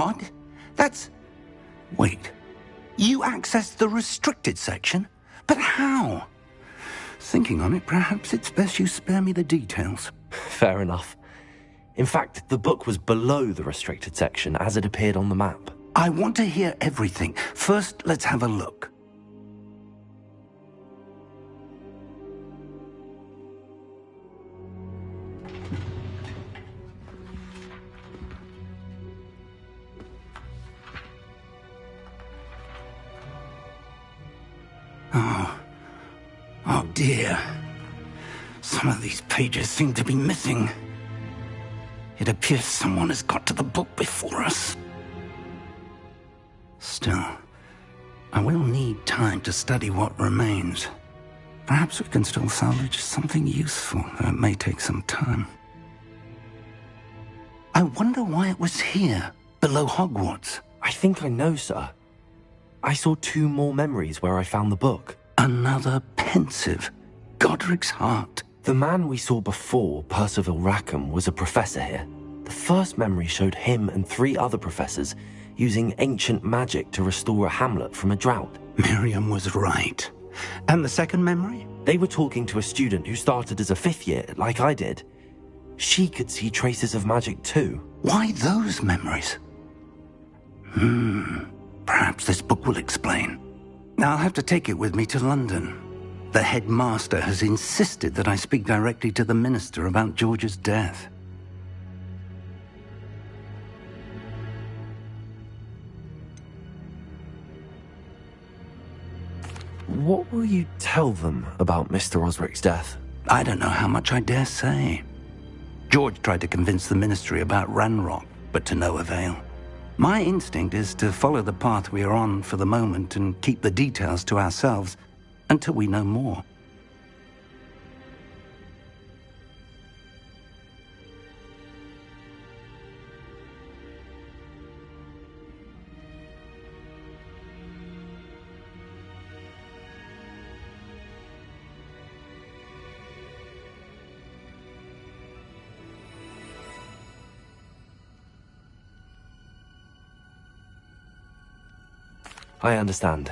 What? That's... Wait. You accessed the restricted section? But how? Thinking on it, perhaps it's best you spare me the details. Fair enough. In fact, the book was below the restricted section as it appeared on the map. I want to hear everything. First, let's have a look. Oh dear. Some of these pages seem to be missing. It appears someone has got to the book before us. Still, I will need time to study what remains. Perhaps we can still salvage something useful, though it may take some time. I wonder why it was here, below Hogwarts. I think I know, sir. I saw 2 more memories where I found the book. Another pensive. Godric's heart. The man we saw before, Percival Rackham, was a professor here. The first memory showed him and 3 other professors using ancient magic to restore a hamlet from a drought. Miriam was right. And the second memory? They were talking to a student who started as a 5th year, like I did. She could see traces of magic too. Why those memories? Perhaps this book will explain. I'll have to take it with me to London. The headmaster has insisted that I speak directly to the minister about George's death. What will you tell them about Mr. Osric's death? I don't know how much I dare say. George tried to convince the ministry about Ranrock, but to no avail. My instinct is to follow the path we are on for the moment and keep the details to ourselves until we know more. I understand.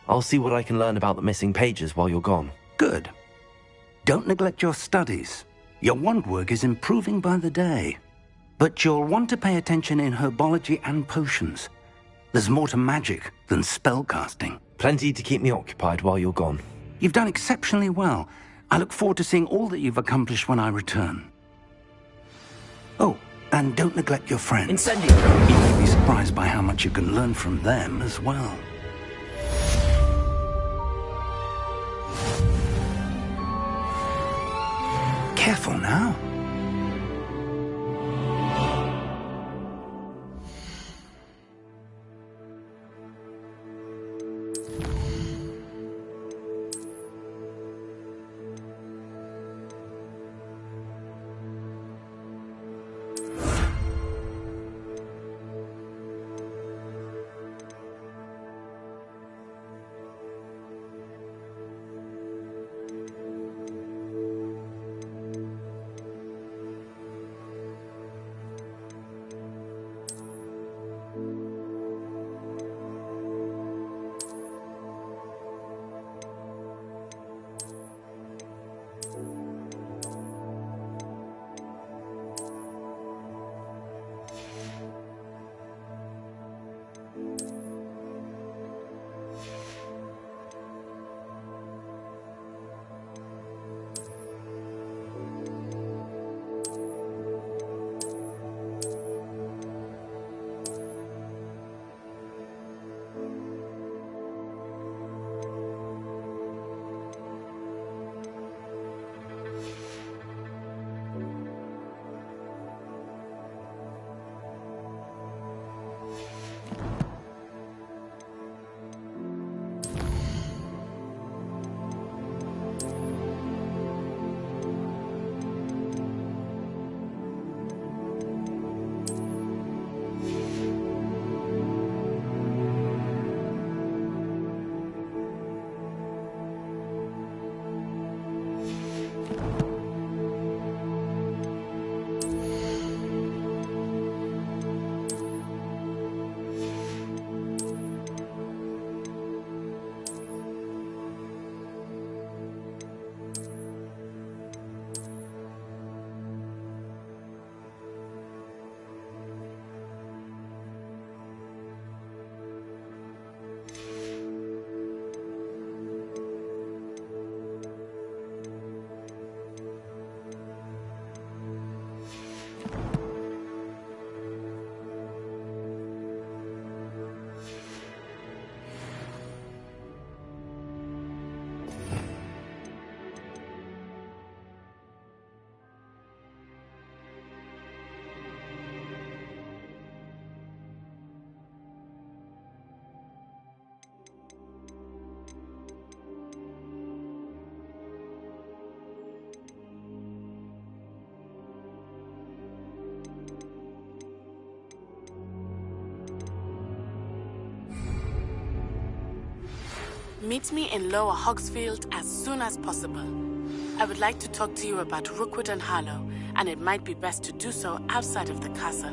I'll see what I can learn about the missing pages while you're gone. Good. Don't neglect your studies. Your wand work is improving by the day. But you'll want to pay attention in herbology and potions. There's more to magic than spellcasting. Plenty to keep me occupied while you're gone. You've done exceptionally well. I look forward to seeing all that you've accomplished when I return. Oh, and don't neglect your friends. Incendio! You may be surprised by how much you can learn from them as well. Careful now. Meet me in Lower Hogsfield as soon as possible. I would like to talk to you about Rookwood and Harlow, and it might be best to do so outside of the castle.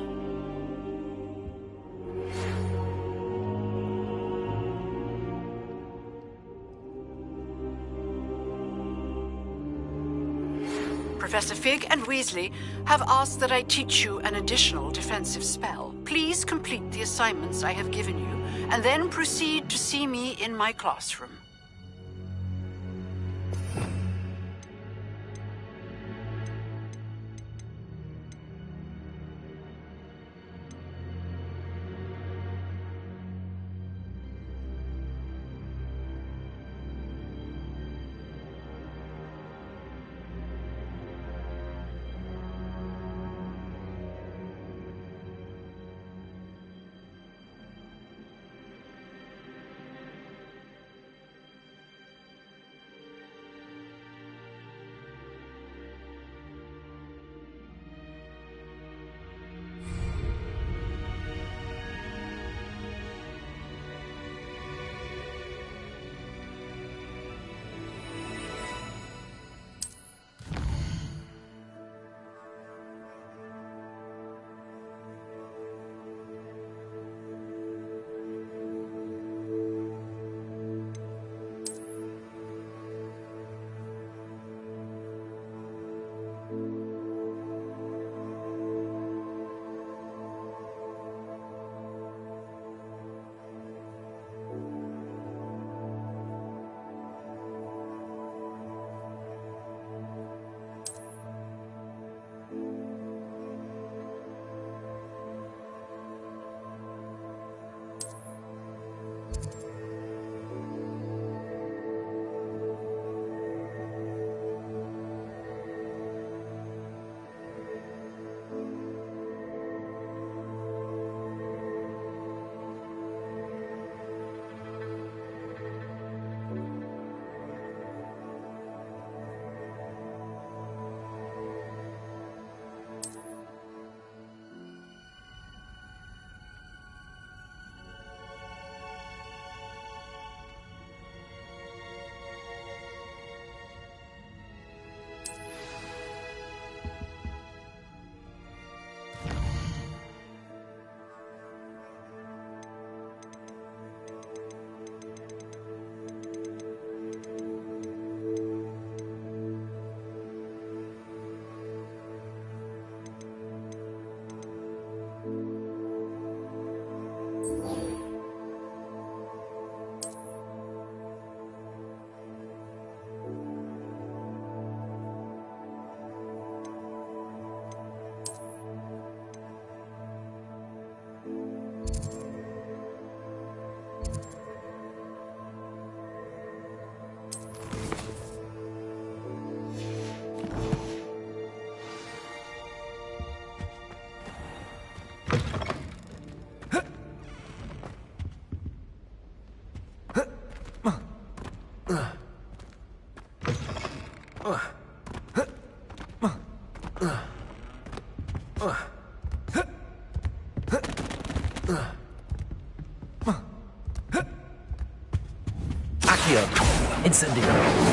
Professor Fig and Weasley have asked that I teach you an additional defensive spell. Please complete the assignments I have given you, and then proceed to see me in my classroom. Incendio.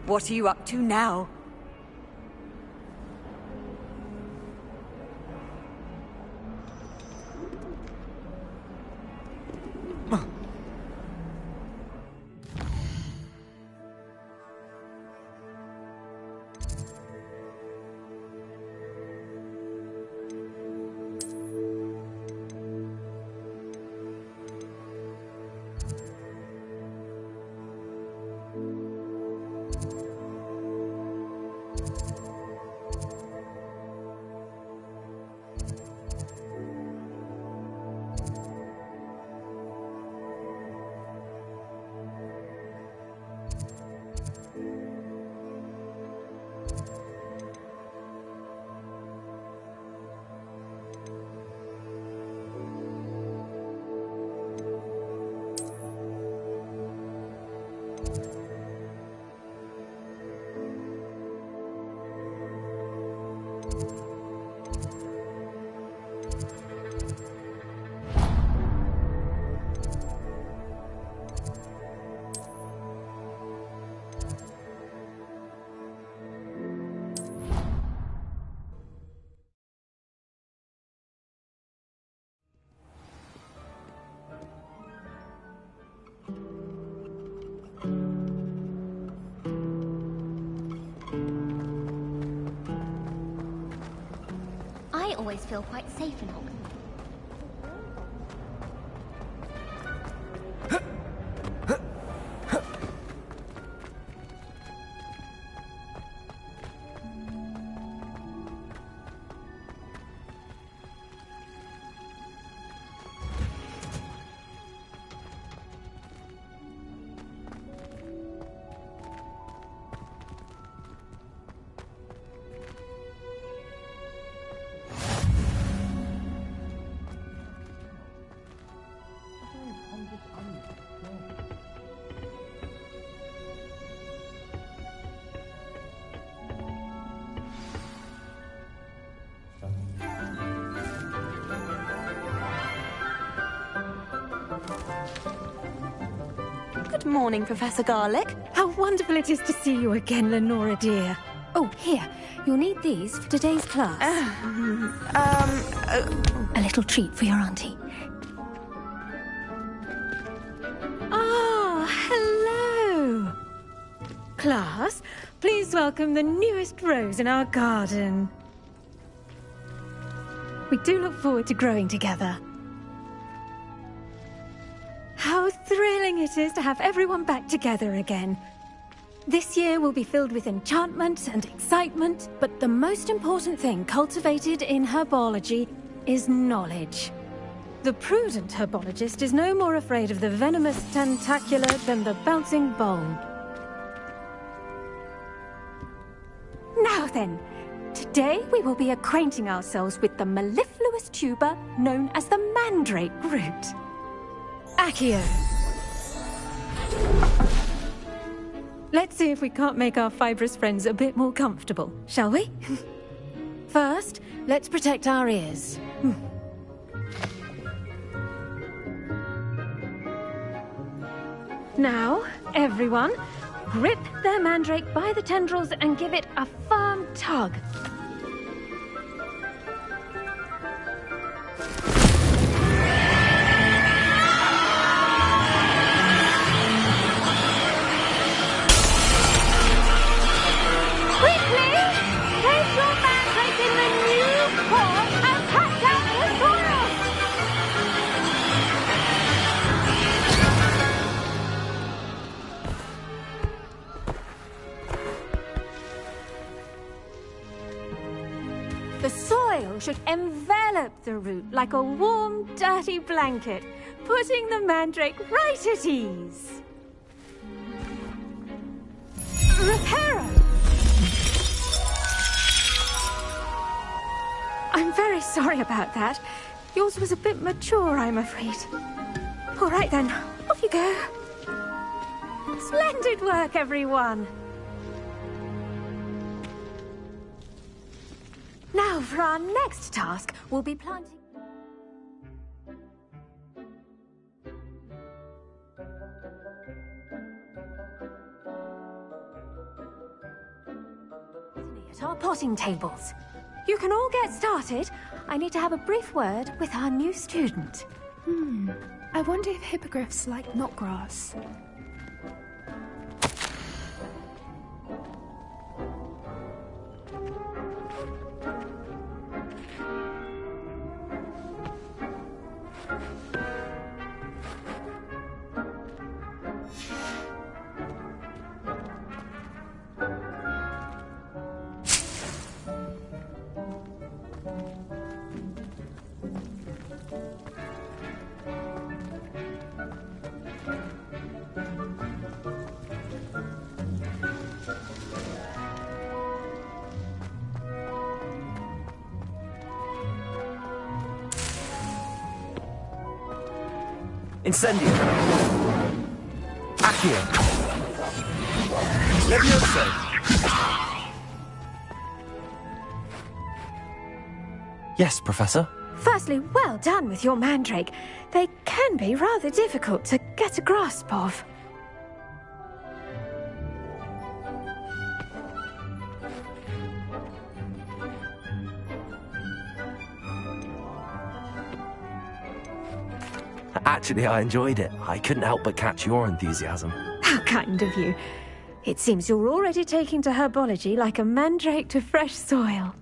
What are you up to now? I always feel quite safe in Hogwarts. Good morning, Professor Garlick. How wonderful it is to see you again, Lenora dear. Oh, here. You'll need these for today's class. A little treat for your auntie. Ah, hello. Class, please welcome the newest rose in our garden. We do look forward to growing together. How thrilling it is to have everyone back together again. This year will be filled with enchantment and excitement, but the most important thing cultivated in herbology is knowledge. The prudent herbologist is no more afraid of the venomous tentacula than the bouncing bulb. Now then, today we will be acquainting ourselves with the mellifluous tuber known as the mandrake root. Accio. Let's see if we can't make our fibrous friends a bit more comfortable, shall we? First, let's protect our ears. Now, everyone, grip their mandrake by the tendrils and give it a firm tug. The soil should envelop the root like a warm, dirty blanket, putting the mandrake right at ease. Reparo! I'm very sorry about that. Yours was a bit mature, I'm afraid. All right then, off you go. Splendid work, everyone. Now, for our next task, we'll be planting... potting tables. You can all get started. I need to have a brief word with our new student. I wonder if hippogriffs like knotgrass. Incendio. Accio. Levioso. Yes, Professor? Firstly, well done with your mandrake. They can be rather difficult to get a grasp of. Actually, I enjoyed it. I couldn't help but catch your enthusiasm. How kind of you. It seems you're already taking to herbology like a mandrake to fresh soil.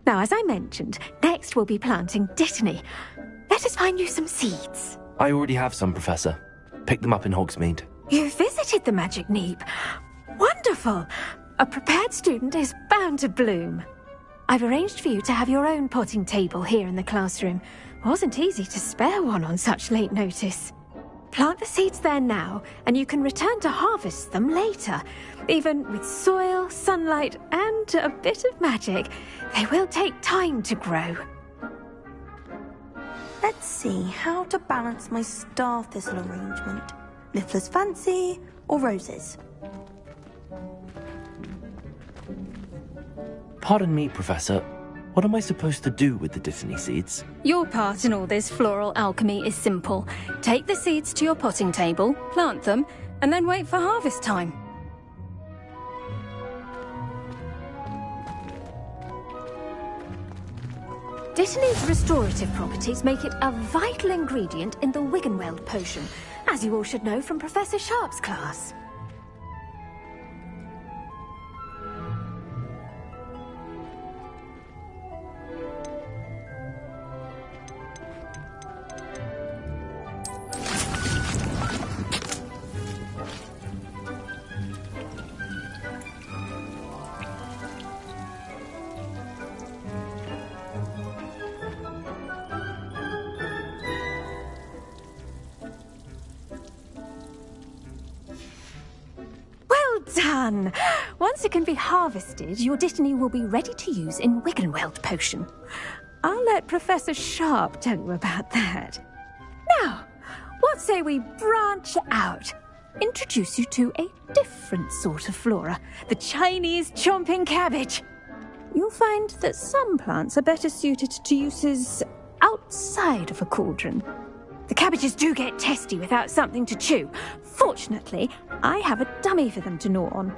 Now, as I mentioned, next we'll be planting dittany. Let us find you some seeds. I already have some, Professor. Picked them up in Hogsmeade. You visited the Magic Neep. Wonderful. A prepared student is bound to bloom. I've arranged for you to have your own potting table here in the classroom. Wasn't easy to spare one on such late notice. Plant the seeds there now, and you can return to harvest them later. Even with soil, sunlight, and a bit of magic, they will take time to grow. Let's see how to balance my star thistle arrangement. Niffler's fancy or roses? Pardon me, Professor. What am I supposed to do with the dittany seeds? Your part in all this floral alchemy is simple. Take the seeds to your potting table, plant them, and then wait for harvest time. Dittany's restorative properties make it a vital ingredient in the Wiggenweld potion, as you all should know from Professor Sharp's class. Done! Once it can be harvested, your dittany will be ready to use in Wiggenweld potion. I'll let Professor Sharp tell you about that. Now, what say we branch out? Introduce you to a different sort of flora, the Chinese chomping cabbage. You'll find that some plants are better suited to uses outside of a cauldron. The cabbages do get testy without something to chew. Fortunately, I have a dummy for them to gnaw on.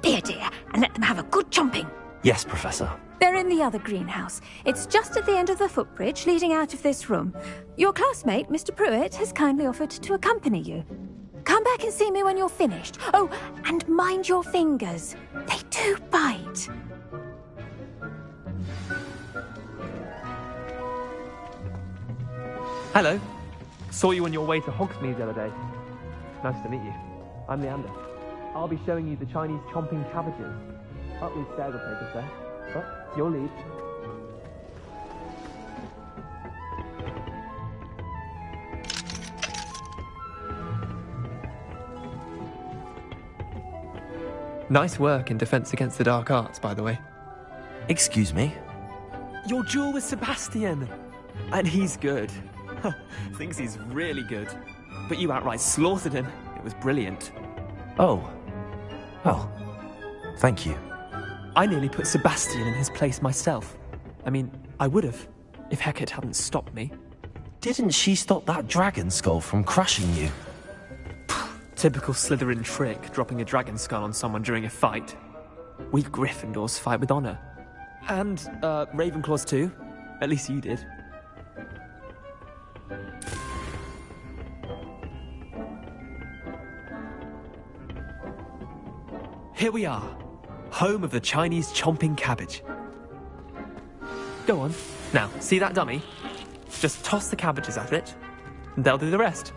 Be a dear and let them have a good chomping. Yes, Professor. They're in the other greenhouse. It's just at the end of the footbridge leading out of this room. Your classmate, Mr. Pruitt, has kindly offered to accompany you. Come back and see me when you're finished. Oh, and mind your fingers. They do bite. Hello. Saw you on your way to Hogsmeade the other day. Nice to meet you. I'm Leander. I'll be showing you the Chinese chomping cabbages. Up these stairs will take us there. But your lead. Nice work in Defense Against the Dark Arts, by the way. Excuse me? Your duel with Sebastian! And he's good. Thinks he's really good. But you outright slaughtered him. It was brilliant. Oh. Well, thank you. I nearly put Sebastian in his place myself. I mean, I would have, if Hecate hadn't stopped me. Didn't she stop that dragon skull from crushing you? Typical Slytherin trick, dropping a dragon skull on someone during a fight. We Gryffindors fight with honor. And, Ravenclaws too. At least you did. Here we are, home of the Chinese chomping cabbage. Go on. Now, see that dummy? Just toss the cabbages at it, and they'll do the rest.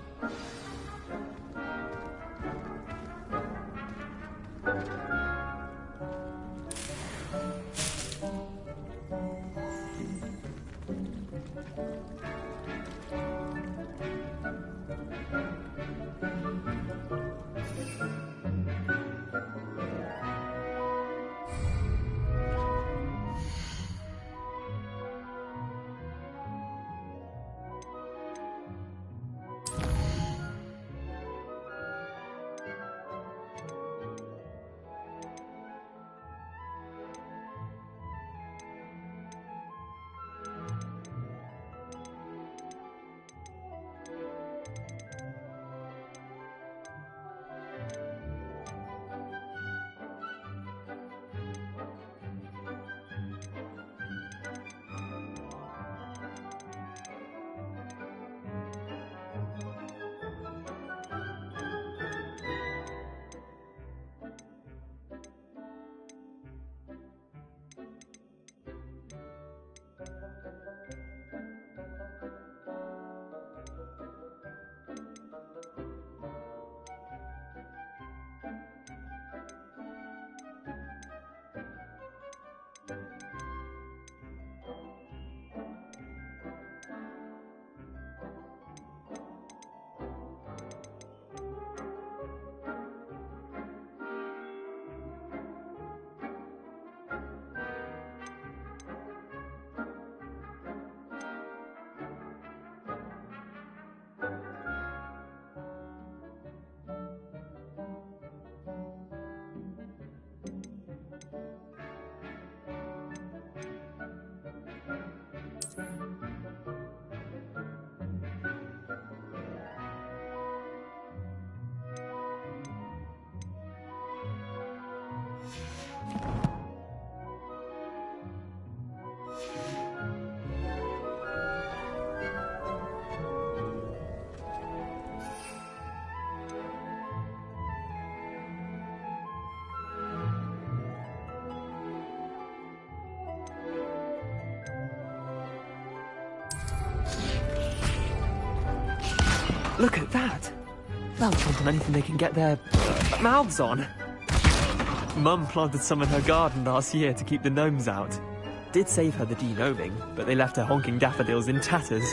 Look at that! They'll chomp on anything they can get their mouths on. Mum planted some in her garden last year to keep the gnomes out. Did save her the de-gnoming, but they left her honking daffodils in tatters.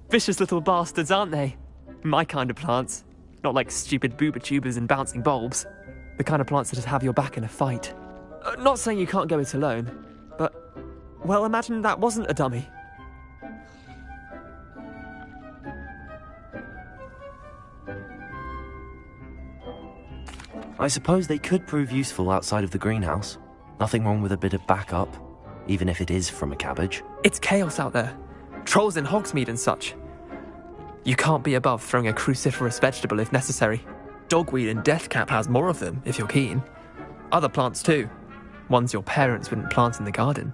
Vicious little bastards, aren't they? My kind of plants. Not like stupid booba tubers and bouncing bulbs. The kind of plants that just have your back in a fight. Not saying you can't go it alone, but... well, imagine that wasn't a dummy. I suppose they could prove useful outside of the greenhouse. Nothing wrong with a bit of backup, even if it is from a cabbage. It's chaos out there. Trolls in Hogsmeade and such. You can't be above throwing a cruciferous vegetable if necessary. Dogweed and deathcap has more of them, if you're keen. Other plants too. Ones your parents wouldn't plant in the garden.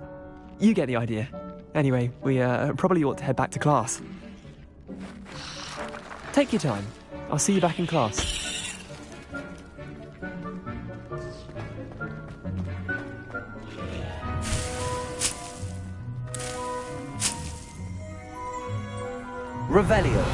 You get the idea. Anyway, we probably ought to head back to class. Take your time. I'll see you back in class. Revelio.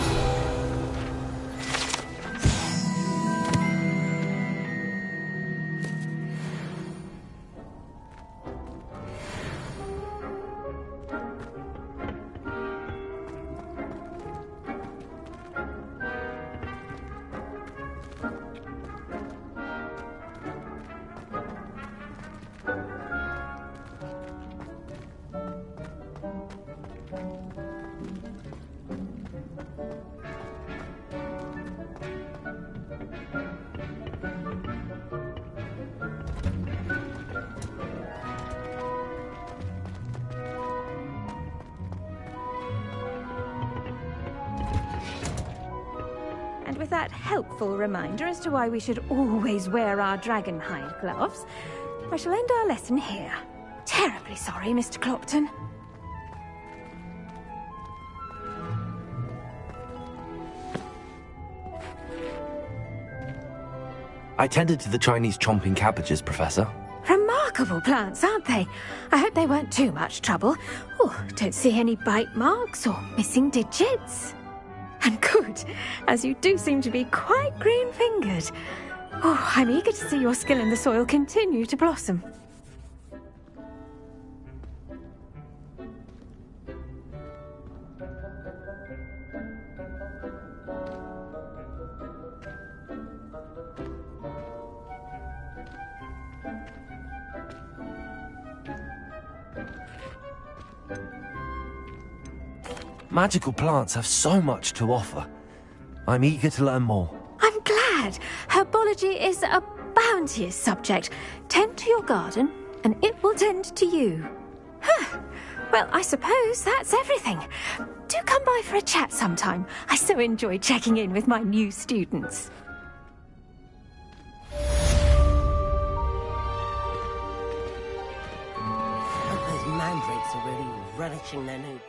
With that helpful reminder as to why we should always wear our dragon hide gloves, I shall end our lesson here. Terribly sorry, Mr. Clopton. I tended to the Chinese chomping cabbages, Professor. Remarkable plants, aren't they? I hope they weren't too much trouble. Oh, don't see any bite marks or missing digits. And good, as you do seem to be quite green-fingered. Oh, I'm eager to see your skill in the soil continue to blossom. Magical plants have so much to offer. I'm eager to learn more. I'm glad. Herbology is a bounteous subject. Tend to your garden, and it will tend to you. Huh. Well, I suppose that's everything. Do come by for a chat sometime. I so enjoy checking in with my new students. Those mandrakes are really relishing their new